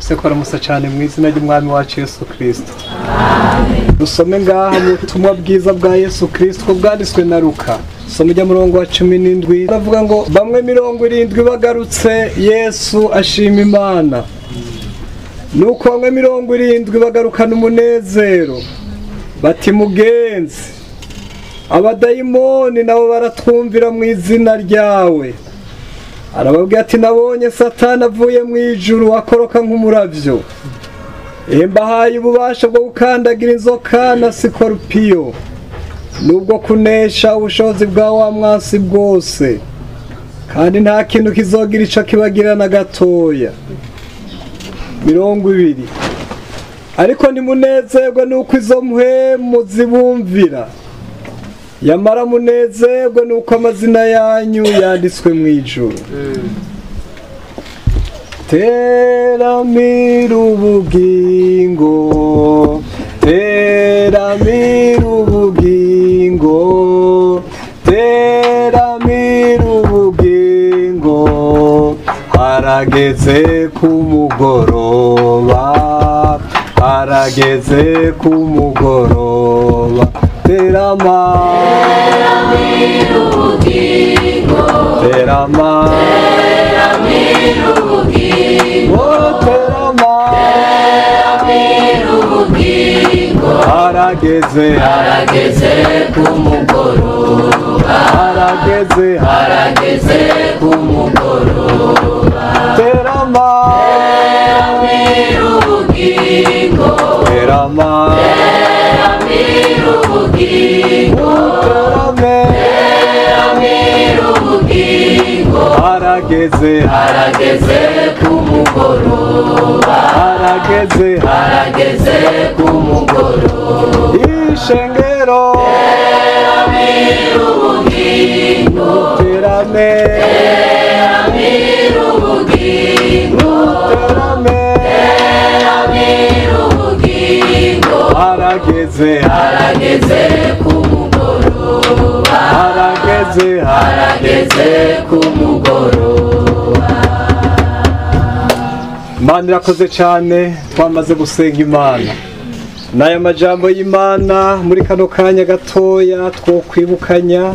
sekora musa cyane mu izina ry'umwami wacu Yesu Kristo. Dusome ngaha mu butumwa bwiza bwa Yesu Kristo bwanditswe na Luka. Somo rya murongo wa 17 bavuga ngo bamwe Mirongirindwi bagarutse Yesu ashima Imana. Nuko bamwe Mirongirindwi bagarukana umunezero bati mugenzi abadayimoni nabo baratwumvira mu izina ryawe. Arababwira ati nabonye Satani avuye mu ijuru akoroka nk'umuravyo. Mbahaye ububasha bwo gukandagira inzoka na sikorupiyo nubwo kunesha ubushobozi bwa wa mwasi bwose, kandi nta kintu kizogira ico kibagira na gatoya. 20 Ariko nimunezerwe nuko izo mpwemu zibumvira, yamara munezerwe nuko amazina yanyu yanditswe mu ijuru. Teramira ubugingo, teramira ubugingo, teramira ubugingo, harageze ku mugoroba, harageze ku mugoroba. Teramira ubugingo, teramira ubugingo, teramira ubugingo, harageze ku mugoroba, harageze ku mugoroba. Teramira ubugingo, teramira ubugingo, teramira ubugingo, harageze ku mugoroba, harageze ku mugoroba. Ishengero teramira ubugingo, teramira ubugingo, teramira ubugingo, harageze ku mugoroba, harageze ku mugoroba. Imana irakoze cyane, twamaze gusenga Imana. Naya majambo y'Imana muri kano kanya gatoya two kwibukanya.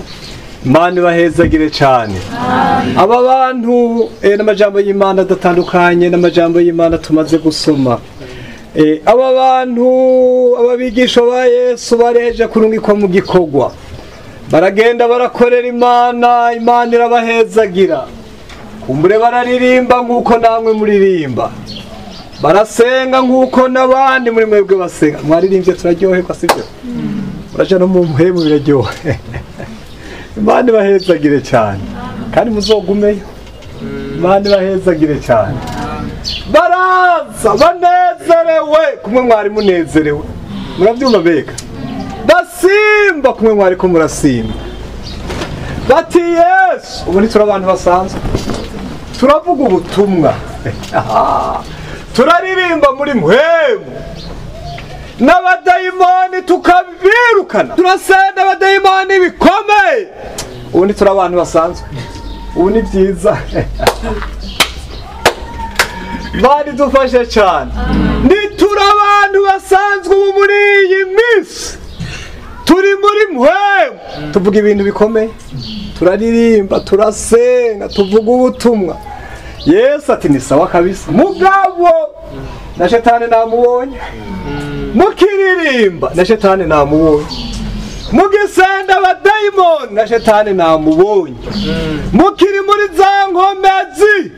Imana ibahezagire cyane. Aba bantu n'amajambo y'Imana datandukanye n'amajambo y'Imana tumaze gusoma. Aba bantu ababigisha ba Yesu bareje kurungikwa mu gikogwa, baragenda barakorera Imana, Imana irabahezagira. Kumbure bararirimba nk'uko namwe muririmba, barasenga nk'uko nabandi muri mwebwe basenga. Mwaririmbye turaryoherwa sibyo? Uraje no mu mpwemu biraryohe. Imana ibahezagire cyane kandi muzogumeyo. Imana ibahezagire cyane. Baraza banezerewe kumwe mwari munezerewe, murabyumva beka. Basimba kumwe mwari ko murasimba. Bati Yesu, ubu ni turabantu basanzwe, turavuga ubutumwa, turaririmba muri mpwemu, n'abadayimoni tukabirukana, turasenda abadayimoni bikomeye. Ubu ni turabantu basanzwe, ubu ni byiza. Bari dufashe cyane, nitura abantu basanzwe ubu muri iyi minsi. Turi muri mpwemu, tuvuga ibintu bikomeye, turaririmba, turasenga, tuvuga ubutumwa. Yesu ati ni sawa kabisa. Mugabo na shetani namubonye, mukiririmba na shetani namubonye, mugisenda abadayimoni na shetani namubonye, mukiri muri za nkomezi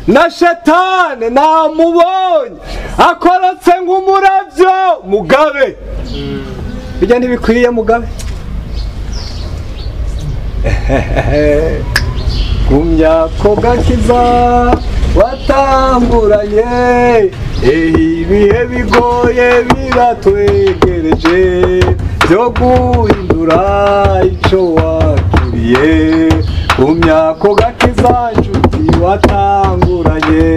na shetani namubonye, akorotse nk'umuravyo. Mugabe bijya ntibikwiye mugabe. Kumyako gakiza watamburanye, ibihe bigoye biratwegereje byo guhindura ico wakiriye. Kumyako gakiza nshuti watanguranye,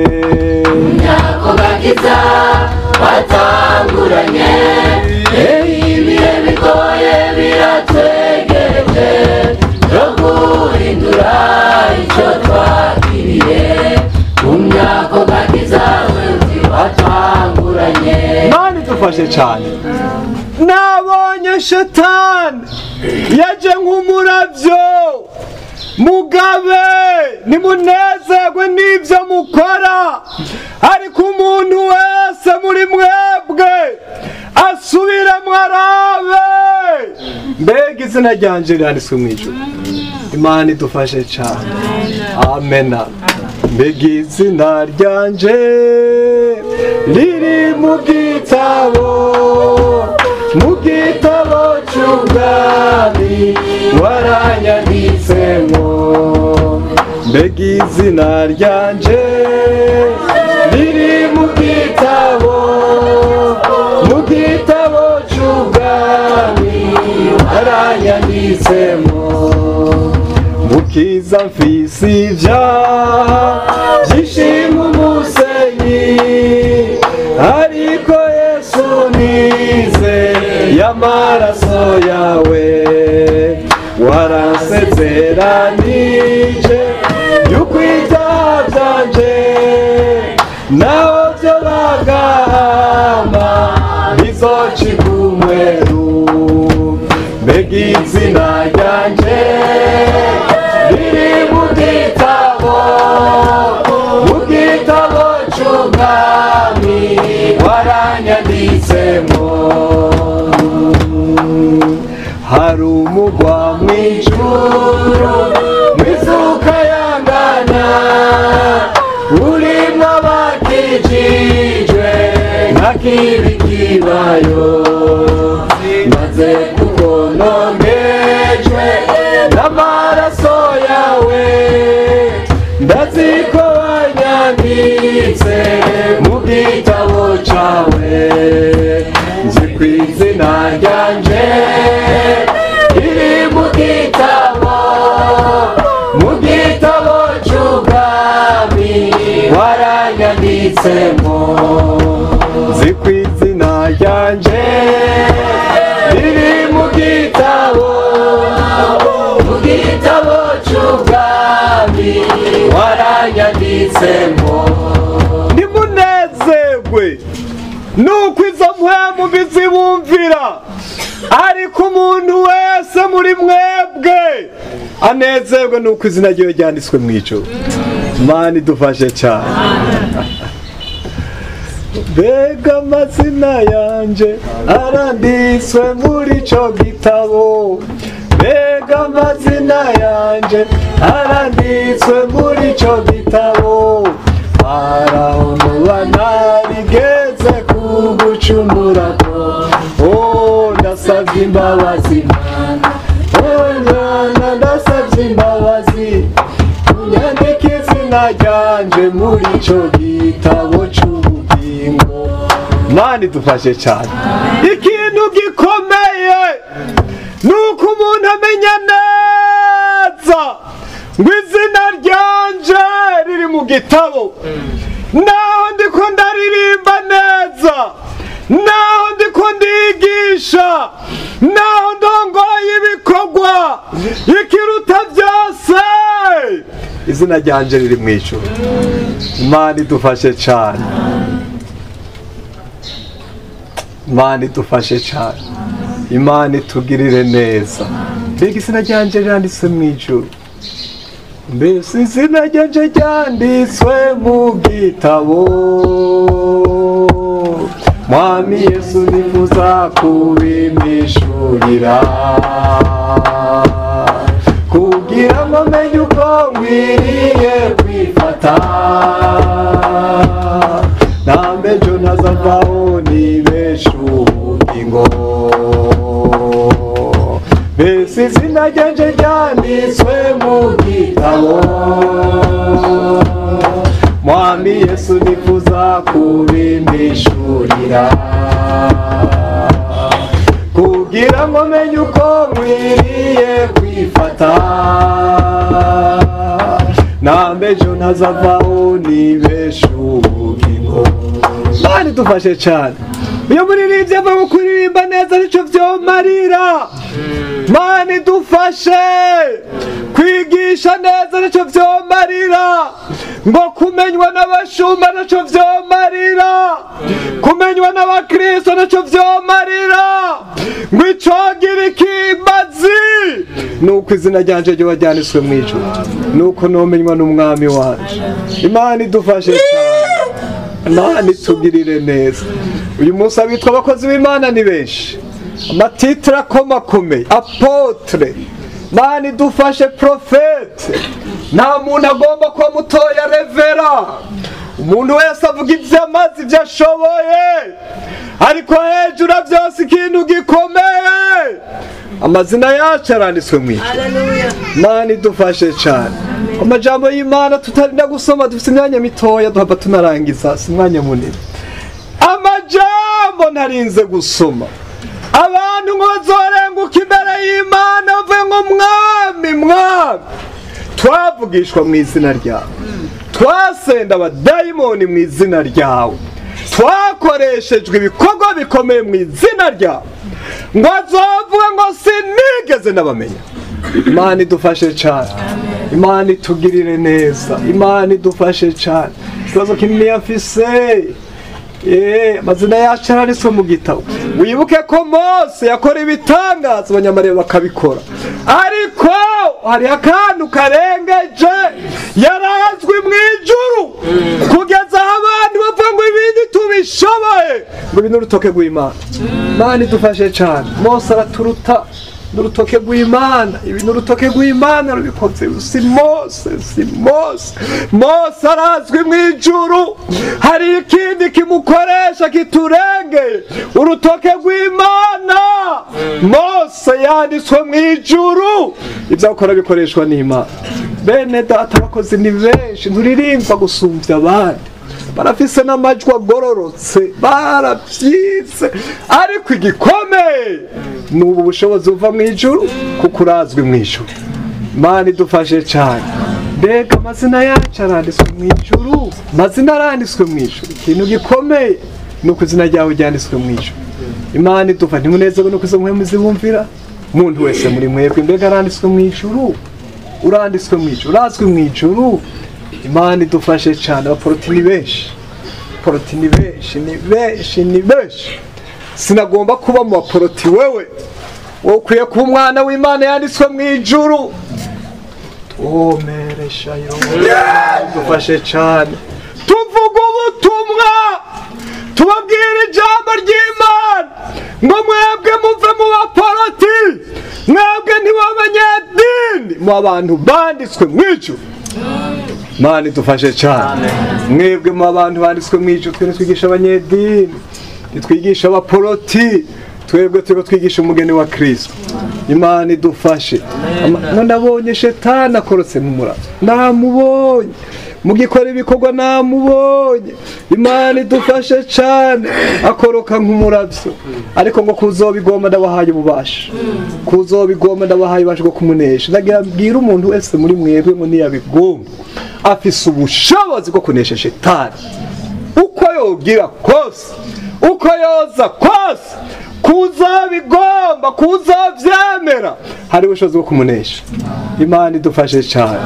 kumyako gakiza watanguranye, ibihe bigoye biratwegereje byo guhindura ico twakiriye. Kumyako gakiza twatanguranye. Mani dufashe cyane. Nabonye shetani yaje nk'umuravyo, mugabe nimunezerwe n'ibyo mukora, ariko umuntu wese muri mwebwe asubire mwarabe. Mbega izina ryanje ryanditswe mu ijuru. Imana idufashe cyane. Amena. Mbega izina ryanje riri mu gitabo cy'ubwami waranyanditsemo. Mbega izina ryanje riri mu gitabo cy'ubwami waranyanditsemo. Mukiza mfise ibyaha byishimo umusenyi, ariko Yesu nize y'amaraso yawe waransezeranije yuko ibyaha byanje naho byo bagahama bizocika umweru. Mbega izina ryanje riri mu gitabo cy'ubwami waranyanditsemo. Hari umugwa mw'ijuru mwizuka yangana, urimwo abakijijwe nta kibi kibayo, maze kugonongejwe n'amaraso yawe, ndazi ko wanyanditse mu gitabo cawe. Nzi ku izina ryanje riri mu gitabo cy'ubwami waranyanditsemo. Nzi ku izina ryanje riri mu gitabo cy'ubwami waranyanditsemo. Nimunezerwe nuko izo mpwemu bizibumvira, ariko umuntu wese muri mwebwe anezerwe nuko izina ryiwe ryanditswe mu ijuru. Imana idufashe cyane. Mbega amazina yanje aranditswe muri ico gitabo, mbega amazina yanje aranditswe muri ico gitabo. Farawo nuba narigeze kugucumurako, ndasavye imbabazi Mana, Mana ndasavye imbabazi, unyandike izina ryanje muri ico gitabo c'ubugingo. Mana idufashe cyane. Ikintu gikomeye nuko umuntu amenya neza ngo izina ryanje riri mu gitabo. Naho ndiko ndaririmba neza, naho ndiko ndigisha, naho ndongoye ibikorwa, ikiruta byose izina ryanje riri mu ijuru. Imana idufashe cyane. Imana idufashe cyane. Imana itugirire neza. Mbega izina ryanje ryanditswe mu ijuru. Mbese izina ryanje ryanditswe mu gitabo. Mwami Yesu nifuza kubimishurira, kugira ngo menye uko nkwiriye kwifata, nambe ejo ntazavaho nibeshe ubugingo. Mbese izina ryanje ryanditswe mu gitabo. Mwami Yesu nifuza kubimishurira, kugira ngo menye uko nkwiriye kwifata, nambe ejo ntazavaho nibeshe ubugingo. Mana idufashe cyane. Iyo muririmbye ava mu kuririmba neza nico vyomarira. Mana idufashe kwigisha neza nico vyomarira, ngo kumenywa n'abashumba nico vyomarira. ibitunganywa n'abakristo ntacyo vyomarira ngo icogira ikimazi nuko izina ryanje ryoba ryanditswe mw'ijuru nuko nomenywa n'umwami wanje. Imana idufashe cyane, Imana itugirire neza. Uyu munsi abitwa abakozi b'Imana ni benshi, amatitire akomakomeye, apotre, Imana idufashe profete. Nta muntu agomba kuba mutoya revera, umuntu wese avuga ibyo amazi ibyo ashoboye, ariko hejuru byose ikintu gikomeye, amazina yacu aranditswe mw'ijuru. Imana idufashe cyane. Amajambo y'Imana tutarinda gusoma, dufite imyanya mitoya duhava tunarangiza, si umwanya munini. Amajambo ntarinze gusoma, abantu ngo bazorenguka imbere y'Imana bavuye ngo mwami mwami, twavugishwa mu izina ryawe, twasenda abadayimoni mu izina ryawe, twakoreshejwe ibikorwa bikomeye mu izina ryawe, ngo azovuga ngo sinigeze nabamenya. Imana idufashe cyane, Imana itugirire neza, Imana idufashe cyane. Ikibazo kinini yafise, amazina yacu aranditswe mu gitabo. Wibuke ko Mose yakora ibitangaza abanyamareba bakabikora, ariko hari akantu karengeje, yarazwi mw'ijuru kugeza abantu bavuga ngo ibindi tubishoboye, ngo ibi n'urutoke rw'Imana. Imana idufashe cyane. Mose araturuta n'urutoke rw'Imana, ibi n'urutoke rw'Imana rubikoze. Si Mose, si Mose. Mose arazwi mw'ijuru, hari ikindi kimukoresha kiturengeye, urutoke rw'Imana. Mose yanditswe mw'ijuru, ibyo akora bikoreshwa n'Imana. Bene data abakozi ni benshi, nturirimba gusumbya abandi, barafise n'amajwi agororotse, barabyize, ariko igikomeye ni ubu bushobozi buva mw'ijuru, kuko urazwi mw'ijuru. Imana idufashe cyane. Mbega amazina yacu aranditswe mw'ijuru, amazina aranditswe mw'ijuru. Ikintu gikomeye ni uko izina ryawe ryanditswe mw'ijuru. Imana idufashe. Ntimunezerwe nuko izo Impwemu zibumvira, umuntu wese muri mwebwe mbega aranditswe mw'ijuru, uranditswe mw'ijuru, urazwi mw'ijuru. Imana idufashe cyane. Abaporoti ni benshi, abaporoti ni benshi, ni benshi, ni benshi. Sinagomba kuba mu baporoti. Wewe ukwiye kuba umwana w'Imana yanditswe mw'ijuru. Tumeresha yo, idufashe cyane. Tuvuga ubutumwa, tubabwira ijambo ry'Imana, ngo mwebwe muve mu baporoti, mwebwe ntibabanyedini, mu abantu banditswe mw'ijuru. Imana idufashe cyane. Mwebwe mu abantu banditswe mw'ijuru. Twe twigisha abanyedini, twigisha abaporoti, twebwe turiko twigisha umugeni wa Kristo. Imana idufashe. Nabonye shetani akorotse mu muravyo, namubonye mugikora ibikorwa, namubonye. Imana idufashe cyane. Akoroka nk'umuravyo, ariko ngo kuzobigomba ndabahaye ububasha, kuzobigomba ndabahaye ububasha bwo kumunesha. Ndagira mbwira umuntu wese muri mwebwe ngo niyabigomba, afise ubushobozi bwo kunesha shetani. Uko yogira kose, uko yoza kose, kuzabigomba, kuzavyemera, hari ubushobozi bwo kumunesha. Imana idufashe cyane.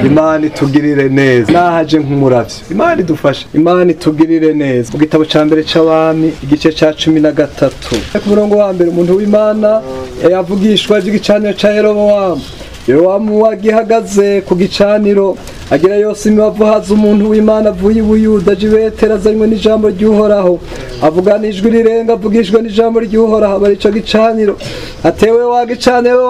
Imana itugirire neza. Nahaje nk'umuravyo. Imana idufashe. Imana itugirire neza. Mu gitabo ca mbere c'Abami igice ca 13 ku murongo wa mbere, umuntu w'Imana yavugishwa igicaniro ca Yeroboamu. Yeroboamu wagihagaze ku gicaniro, agira yose imibavu, haza umuntu w'Imana avuye i Buyuda aje i Beteli azanywe n'ijambo ry'Uhoraho, avugana ijwi rirenga, avugishwa n'ijambo ry'Uhoraho. Bari ico gicaniro atewe wa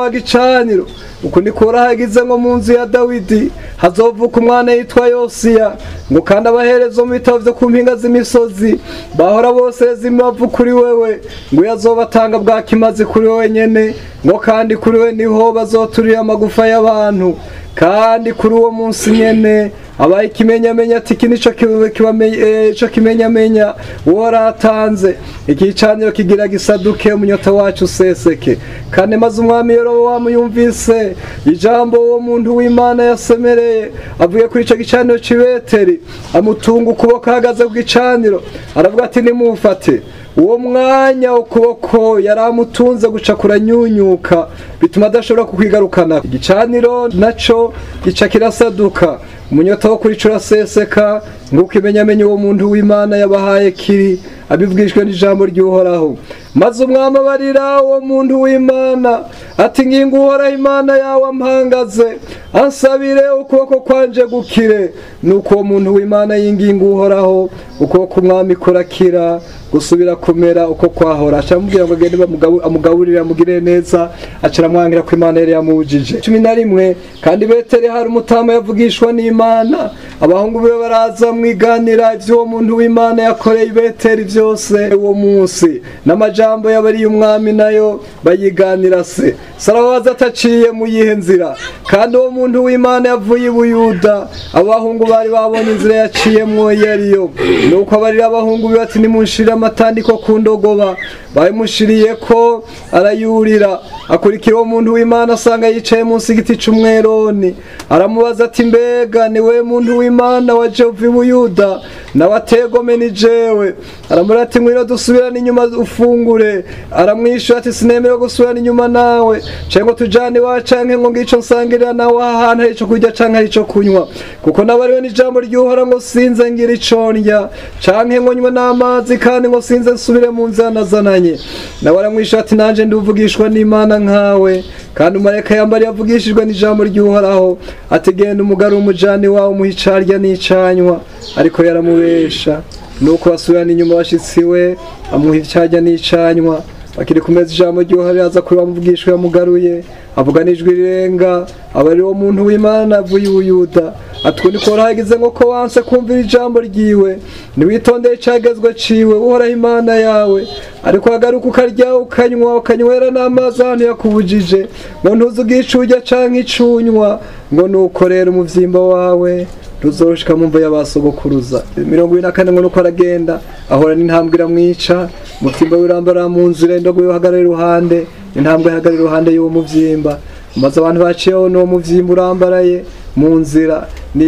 gicaniro, uko niko hagize ngo mu nzu ya Dawidi hazovuka umwana yitwa Yosiya, ngo kandi abaherezo mu bitabo vyo ku mpinga z'imisozi bahora bose zimibavu kuri wewe, ngo yazobatanga bwa kimazi kuri wewe nyene, ngo kandi kuri we niho bazoturira amagufa y'abantu. Kandi kuri uwo munsi nyene abaye ikimenyamenya ati iki nico kimenyamenya waratanze, igicaniro kigira gisaduke, umunyota wacu useseke. Kandi maze umwami Yeroboamu yumvise ijambo uwo muntu w'Imana yasemereye avuye kuri ico gicaniro c'i Beteli, amutunga ukuboko ahagaze ku gicaniro, aravuga ati nimufate. Uwo mwanya ukuboko yaramutunze guca kuranyunyuka, bituma adashobora kukwigarukana. Igicaniro naco gica kirasaduka, umunyota wo kuri cyo uraseseka, nguko imenyamenye uwo muntu w'Imana yabahaye kiri abibwishwe n'ijambo ry'Uhoraho. Maze umwami abarira uwo muntu w'Imana ati ngingo Uhoraho Imana yawe ampangaze ansabire ukuboko kwanje gukire. Nuko uwo muntu w'Imana yinginga Uhoraho, ukuboko umwami kurakira gusubira kumera uko kwahora. Acamubwira ngo agende amugaburire amugire neza, acaramwangira ko Imana yari yamubujije. 11 kandi Beteri hari umutama yavugishwa n'Imana, abahungu be baraza mwiganira ivyo muntu w'Imana yakoreye Beteri byose uwo munsi, n'amajambo yabari umwami nayo bayiganira se. Sarabaza ataciye mu yihe nzira, kandi uwo muntu w'Imana yavuye i Buyuda, abahungu bari babonye inzira yaciyemwo yariyo. Nuko abarira abahungu be bati nimunshire amatandiko ku ndogoba, bayimushiriye ko arayurira. Akurikira uwo muntu w'Imana asanga yicaye munsi y'igiti c'umweroni, aramubaza ati mbega ni we muntu w'Imana waje uva i Buyuda? Nawe ategome ni jewe. Aramubwira ati ngwino dusubirane inyuma ufungure. Aramwishyura ati sinemera gusubirana inyuma nawe, canke tujane iwawe canke ngo ngico nsangirira nawe ahantu hari ico kurya canke hari ico kunywa, kuko nabariwe n'ijambo ry'Uhoraho ngo sinze ngira ico ndya canke ngo nywe n'amazi, kandi ngo sinze nsubire mu nzira nazananye. Nawe aramwishyura ati nanje nduvugishwa n'Imana nkawe, kandi umarayika yambari yavugishijwe n'ijambo ry'Uhoraho ati genda umugaru umujani wawe umuha icarya n'icanywa. Ariko yaramubesha. Nuko basubirana inyuma bashitsi we amuha icarya n'icanywa. Bakiri kumeza ijambo ry'Uhoraho aza kuri bamuvugishwe yamugaruye, avuga n'ijwi rirenga abari uwo muntu w'Imana avuye i Buyuda ati niko Uhoraho ngo ko wanse kumvira ijambo ryiwe, niwitondeye icagezwe ciwe Uhoraho Imana yawe. Ariko hagaruka ukarya ukanywa ukanywera n'amazi ahantu yakubujije, ngo ntuzugishe urya canke icunywa, ngo nuko rero umuvyimba wawe ruzoroshika mu mva y'abasogokuruza. 24 ngo nuko aragenda ahora n'intambwe iramwica, umuvyimba wirambara mu nzira, indogobe ihagarara iruhande, intambwe ihagarara iruhande y'uwo muvyimba. Maze abantu baciyeho n'uwo muvyimba urambaraye mu nzira, ni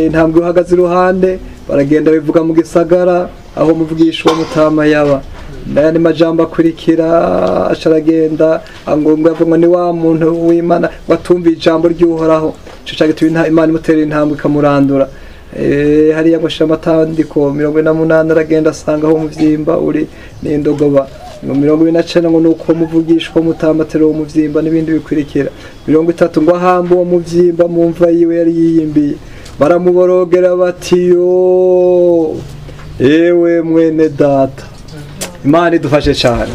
intambwe ihagaze iruhande, baragenda bivuga mu gisagara aho muvugishwa mutama yaba. Ndayandi majambo akurikira acaragenda angomba ngo ni wa muntu w'Imana watumva ijambo ry'Uhoraho, cyo cyagituma Imana imutera intambwe ikamurandura. Hariya ngo shira amatandiko 48 aragenda asanga aho muvyimba uri n'indogoba. 29 ngo nuko muvugishwa mutamatero wo muvyimba n'ibindi bikurikira. 30 ngo ahamba uwo muvyimba mu mva yiwe yari yiyimbiye, baramuborogera bati yo ewe mwene data. Imana idufashe cyane.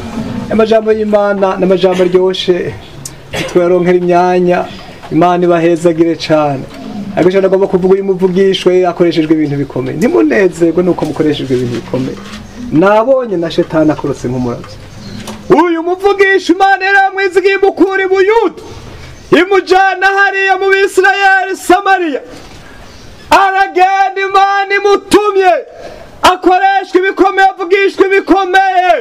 Amajambo y'Imana n'amajambo ryoshe twaronkera imyanya, Imana ibahezagire cyane. Ariko nagomba kuvuga uyu muvugishwe akoreshejwe ibintu bikomeye. Nimunezerwe nuko mukoreshejwe ibintu bikomeye. Nabonye na shetani akorotse nk'umuravyi. Uyu muvugisha Imana yaramwizigiye mukuri Buyuda, imujana hariya mu Bisirayeli Samariya. Aragenda Imana imutumye akoreshwa ibikomeye, avugishwa ibikomeye,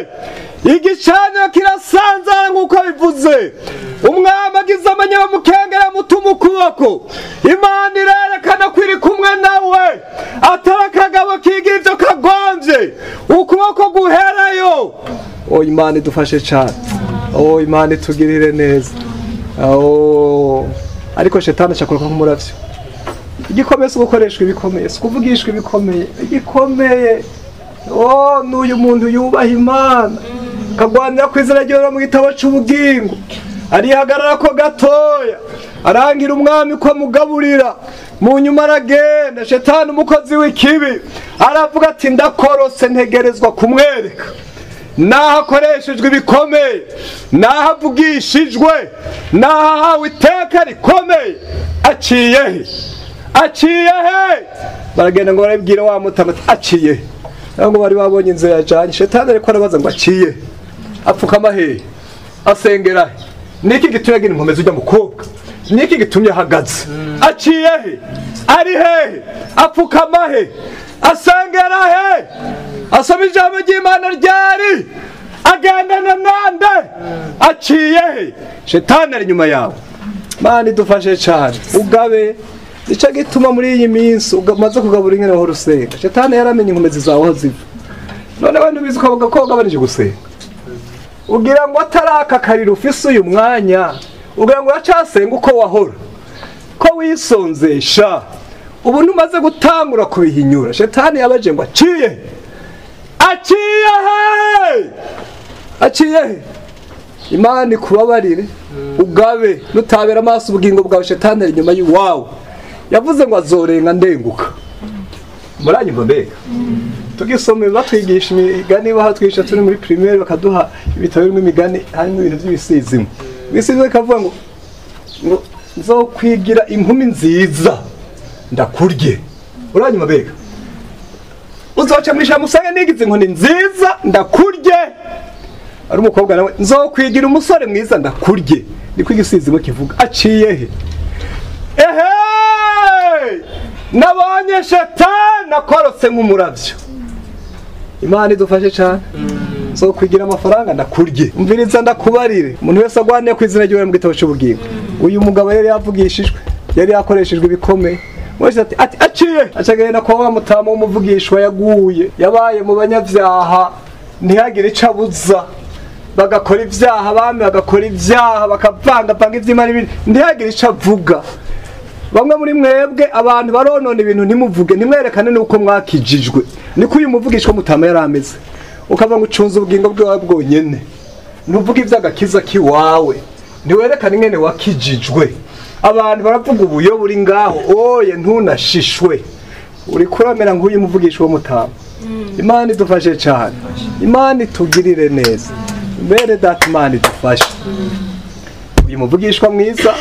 igicaniro kirasanzara nk'uko bivuze. Umwami agize amanyama mukengera mutuma ukuboko, Imana irerekana ko iri kumwe nawe, atari akagabo kigira ivyo kagomvye, ukuboko guherayo. Imana idufashe cyane. Imana itugirire neza. Ariko shetani acakoroka nk'umuravyo. Igikomeye gukoreshwa ibikomeye, kuvugishwa ibikomeye, igikomeye. N'uyu muntu yubaha Imana, kagwanira kwizera ryo mu gitabo c'ubugingo, arihagarara ko gatoya, arangira umwami ko amugaburira. Mu nyuma aragenda, shetani umukozi w'ikibi aravuga ati ndakorose ntegerezwa kumwereka. Nahakoreshejwe ibikomeye, nahavugishijwe, nahahawe iteka rikomeye, aciye he? Baragenda ngo barabwira wa mutama aciye he? Ngo bari babonye inzira yajanye. Shetani ariko arabaza ngo aciye, apfukama he, asengera he? Niki gitumye agira inkomezi ujya mukobwa? Niki gitumye ahagaze? Aciye he? Ari he? Apfukama he? Asengera he? Asoma ijambo ry'Imana ryari? Agendana nande? Aciye he? Shetani ari nyuma yawe. Mana idufashe cyane. Ugabe ico gituma muri iyi minsi umaze kugabura ingene aho rusenga. Shetani yaramenye inkomezi zawe aho ziva. None abantu bizi ko gabanije gusenga. Ugira ngo ataraka karira ufise uyu mwanya, ugira ngo yacasenga uko wahora, ko wisonzesha. Ubu ntumaze gutangura kubihinyura. Shetani yabaje ngo aciye he? aciye Imana ikubabarire ugabe nutabera amaso ubugingo bwawe shetani ari inyuma y'uwawe yavuze ngo azorenga ndenguka muranyumva mbega tugisome batwigisha imigani bahatwisha turi muri primaire bakaduha ibitabo birimo imigani harimo ibintu by'ibisizimo ibisizimo bikavuga ngo nzokwigira inkumi nziza ndakurye uranyumva mbega uzoca mwisha musange nigize inkoni nziza ndakurye ari umukobwa nawe nzokwigira umusore mwiza ndakurye niko igisizimo kivuga aciye he nabonye shetani akorotse nk'umuravyo Imana idufashe cyane nzokwigira amafaranga ndakurye umviriza ndakubarire umuntu wese agwaniye ku izina ry'Imana mu gitabo cy'ubugingo uyu mugabo yari yavugishijwe yari yakoreshejwe ibikomeye Mose ati aciye acagenda kwa wa mutama w'umuvugishwa yaguye yabaye mu banyavyaha ntihagire icabuza bagakora ivyaha bame bagakora ivyaha bakavanga ivy'Imana ibindi ntihagire icavuga bamwe muri mwebwe abantu baronona ibintu ntimuvuge nimwerekane nuko mwakijijwe niko uyu muvugishwa mutama yarameze ukava ngo ucunze ubugingo bwawe bwonyene ntuvuge ivy'agakiza kiwawe ntiwerekane ingene wakijijwe abantu baravuga ubuyo buri ngaho oye ntunashishwe uri kuramera nk'uyu muvugishwa mutama Imana idufashe cyane Imana itugirire neza mbere data Imana idufashe uyu muvugishwa mwiza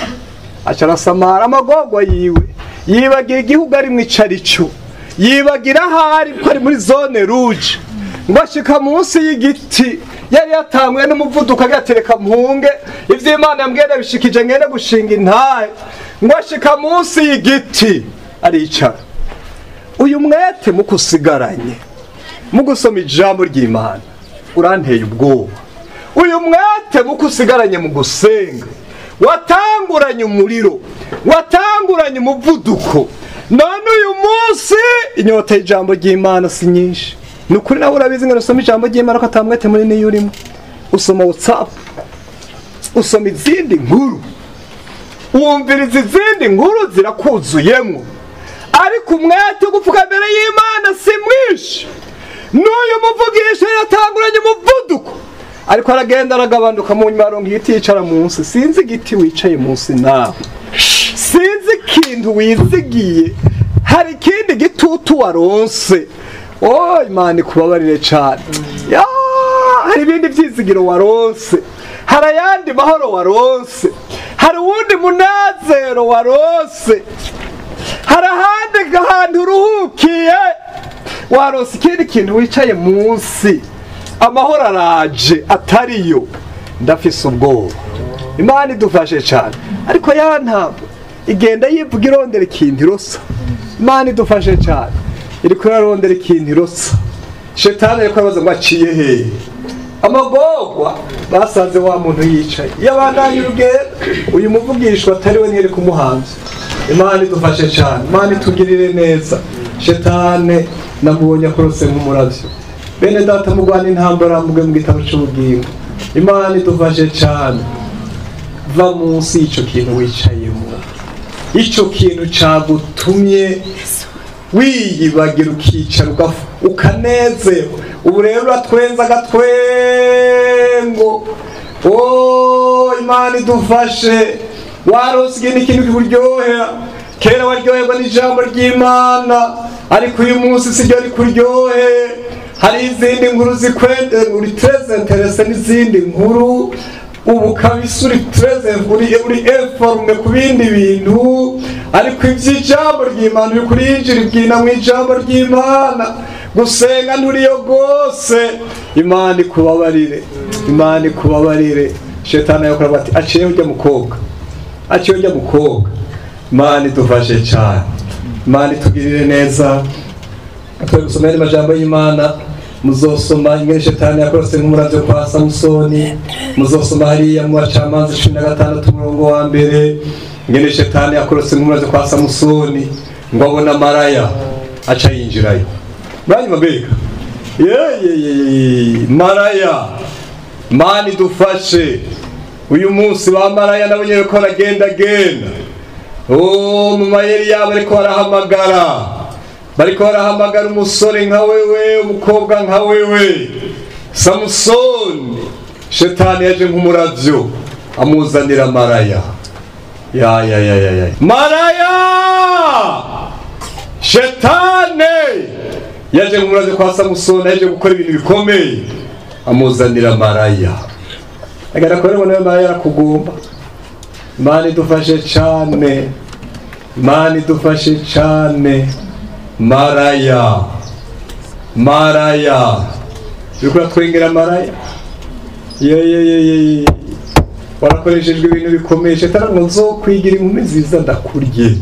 acarasamara amagorwa yiwe yibagira igihugu ari mw'icarico yibagira ahari ko ari muri zone rouge ngo ashika munsi y'igiti yari yatanguye n'umuvuduko agatereka mpunge ivy'Imana yambwiye bishikije ngene gushinga intahe ngo ashika munsi y'igiti aricara uyu mwete mukusigaranye mu gusoma ijambo ry'Imana uranteye ubwoba uyu mwete mukusigaranye mu gusenga watanguranye umuriro watanguranye umuvuduko none uyu munsi inyota y'ijambo ry'Imana si nyinshi nukuri nawe urabizi ngo usoma ijambo ry'Imana ko atamwete muri niyo urimo usoma WhatsApp usoma izindi nkuru wumviriza izindi nkuru zirakuzuyemo ariko umwete gupfuka mbere y'Imana si mwinshi n'uyu muvugisha yatanguranye umuvuduko ariko aragenda aragabanduka mu nyuma aronka igiti yicara munsi sinzi igiti wicaye munsi nawe sinzi ikintu wizigiye hari ikindi gitutu waronse Imana ikubabarire cyane hari ibindi byizigiro waronse hari ayandi mahoro waronse hari uwundi munezero waronse hari ahandi ahantu uruhukiye waronse ikindi kintu wicaye munsi amahoro araje atariyo ndafise ubwoba Imana idufashe cyane ariko ya ntabwo igenda yivuga irondera ikintu irosa Imana idufashe cyane iriko irarondera ikintu irosa shetani ariko arabaza ngo aciye hehe amagorwa basanze wa muntu yicaye yabandanye urugendo uyu muvugishwa atariwe ntiyari kumuhanza Imana idufashe cyane Imana itugirire neza shetani namubonye akorose nk'umuravyo bene data mugwana intambara muge mu gitabo cy'ubugingo Imana idufashe cyane va munsi y'ico kintu wicayemo ico kintu cagutumye wiyibagira ukicara ukanezerwa ubu rero uratwenza agatwengo Imana idufashe waronse ikindi kintu kikuryohera kera waryoherwa n'ijambo ry'Imana ariko uyu munsi siryo rikuryohe hari izindi nkuru zikwende uri très intéressé n'izindi nkuru ubu kabisa uri très uri informe ku bindi bintu ariko ivy'ijambo ry'Imana uri kurinjira ibwina mu ijambo ry'Imana gusenga nturiyo gose Imana ikubabarire Imana ikubabarire shetani yakora bati aciye ujya mukobwa aciye ujya mukobwa Imana idufashe cyane Imana itugirire neza twe gusomera amajambo y'Imana muzosoma ingene shetani yakorose nk'umuravyo kwa Samusoni muzosoma hariya mu bacamanza 16 umurongo wa mbere ingene shetani yakorose nk'umuravyo kwa Samusoni ngo abona maraya aca yinjirayo banyuma mbega maraya Imana idufashe uyu munsi ba maraya nabonye ko aragenda mu mayeri yabo ariko bariko barahamagara umusore nka wewe umukobwa nka wewe Samusoni shetani yaje nk'umuravyo amuzanira maraya ya maraya. Shetani yaje nk'umuravyo kwa Samusoni yaje gukora ibintu bikomeye amuzanira maraya. Agaragara ko nawe maraya arakugomba. Imana idufashe cyane, Imana idufashe cyane. Maraya bikora twengera maraya ye warakoreshejwe ibintu bikomeye. Shetani ngo nzokwigira inkumi nziza ndakurye,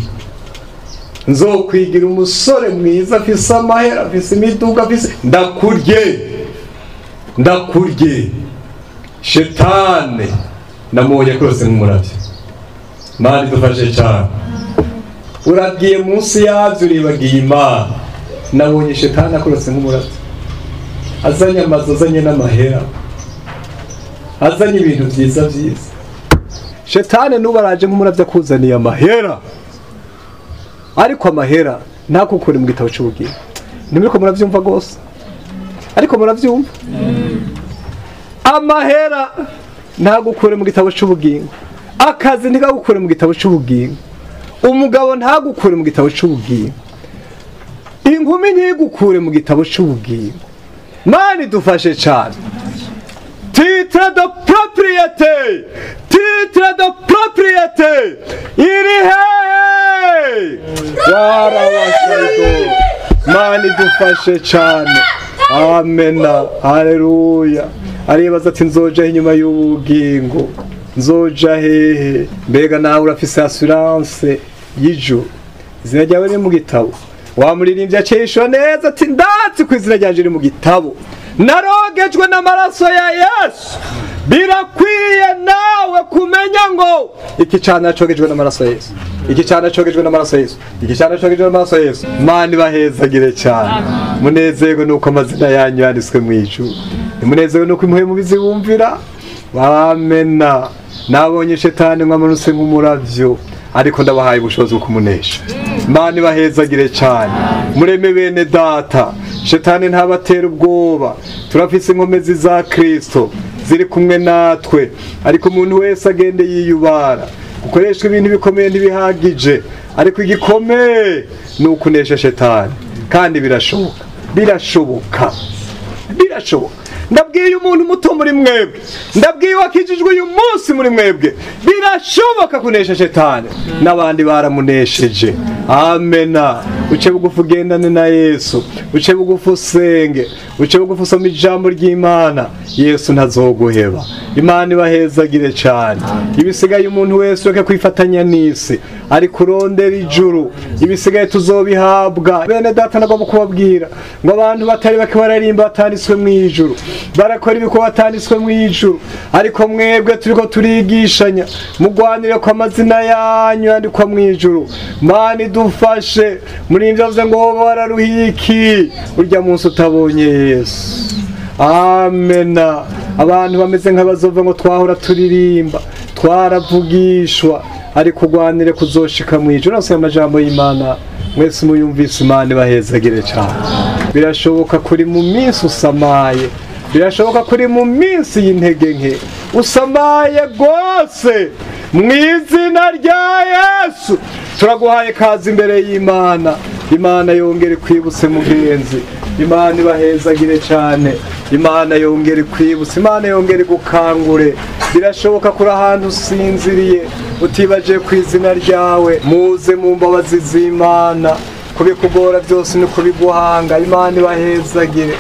nzokwigira umusore mwiza afise amahera afise imiduga afise ndakurye. Shetani namubonye kurose nk'umuravyo. Imana idufashe cyane. Uragiye munsi yavyo uribagiye Imana. Nabonye shetani akurose nk'umuravyo, azanye amazu, azanye n'amahera, azanye ibintu vyiza. Shetani nuba araje nk'umuravyo akuzaniye amahera, ariko amahera ntakukure mu gitabo c'ubugingo. Nimuriko muravyumva gose? Ariko muravyumva? Amahera ntagukure mu gitabo c'ubugingo, akazi ntigagukure mu gitabo c'ubugingo, umugabo ntagukure mu gitabo c'ubugingo, inkumi ntigukure mu gitabo c'ubugingo. Mani dufashe cyane. Titre de propriété iri he warabashido. Mani dufashe cyane. Amena, haleluya. Aribaza ati nzoja inyuma y'ubugingo, nzoja hehe? Mbega nawe urafise assurance y'ijuru? Izina ryawe riri mu gitabo. Wamuririmbye acishwa neza ati ndatsi ku izina ryanje riri mu gitabo, narogejwe n'amaraso ya Yesu. Birakwiye nawe kumenya ngo iki cyana cogejwe n'amaraso ya Yesu, iki cyana cogejwe n'amaraso ya Yesu, iki cyana cogejwe n'amaraso ya Yesu. Mani bahezagire cyane. Munezerwe nuko amazina yanyu yanditswe mu ijuru. Munezerwe nuko Impwemu bizibumvira. Amena. Nabonye shetani nk'amanutse nk'umuravyo, ariko ndabahaye ubushobozi bwo kumunesha. Mani bahezagire cyane. Mureme bene data, shetani ntabatera ubwoba. Turafise inkomezi za Kristo ziri kumwe natwe, ariko umuntu wese agende yiyubara. Gukoreshwa ibintu bikomeye ntibihagije, ariko igikomeye ni ukunesha shetani. Kandi birashoboka. Ndabwiye umuntu muto muri mwebwe, ndabwiye wakijijwe uyu munsi muri mwebwe, birashoboka kunesha shetani. N'abandi baramunesheje. Amena. Uce bugufu ugendane na Yesu, uce bugufu usenge, uce bugufu usome ijambo ry'Imana. Yesu ntazoguheba. Imana ibahezagire cyane. Ibisigaye umuntu wese weke kwifatanya n'isi, ari kurondera ijuru. Ibisigaye tuzobihabwa. Bene data nagomba kubabwira ngo abantu batari bake bararimba batanditswe mu ijuru, barakora ibikorwa batanditswe mu ijuru, ariko mwebwe turiko turigishanya mugwanire ko amazina yanyu yandikwa mu ijuru. Mani dufashe. Muri ivyo avuze ngo bararuhiki urya munsi utabonye Yesu. Amena. Abantu bameze nk'abazova ngo twahora turirimba, twaravugishwa, ariko ugwanire kuzoshika mu ijuru. Nase amajambo y'Imana mwese muyumvise. Imana bahezagire cyane. Birashoboka kuri mu minsi usamaye, birashoboka kuri mu minsi y'intege nke usamaye gose. Mu izina rya Yesu turaguhaye kazi imbere y'Imana. Imana yongere kwibutse mugenzi, Imana ibahezagire cyane, Imana yongere kwibutse, Imana yongere gukangure. Birashoboka kuri ahantu usinziriye utibaje ku izina ryawe. Muze mu mbabazi z'Imana, kubikugora byose ni kubiguhanga. Imana ibahezagire.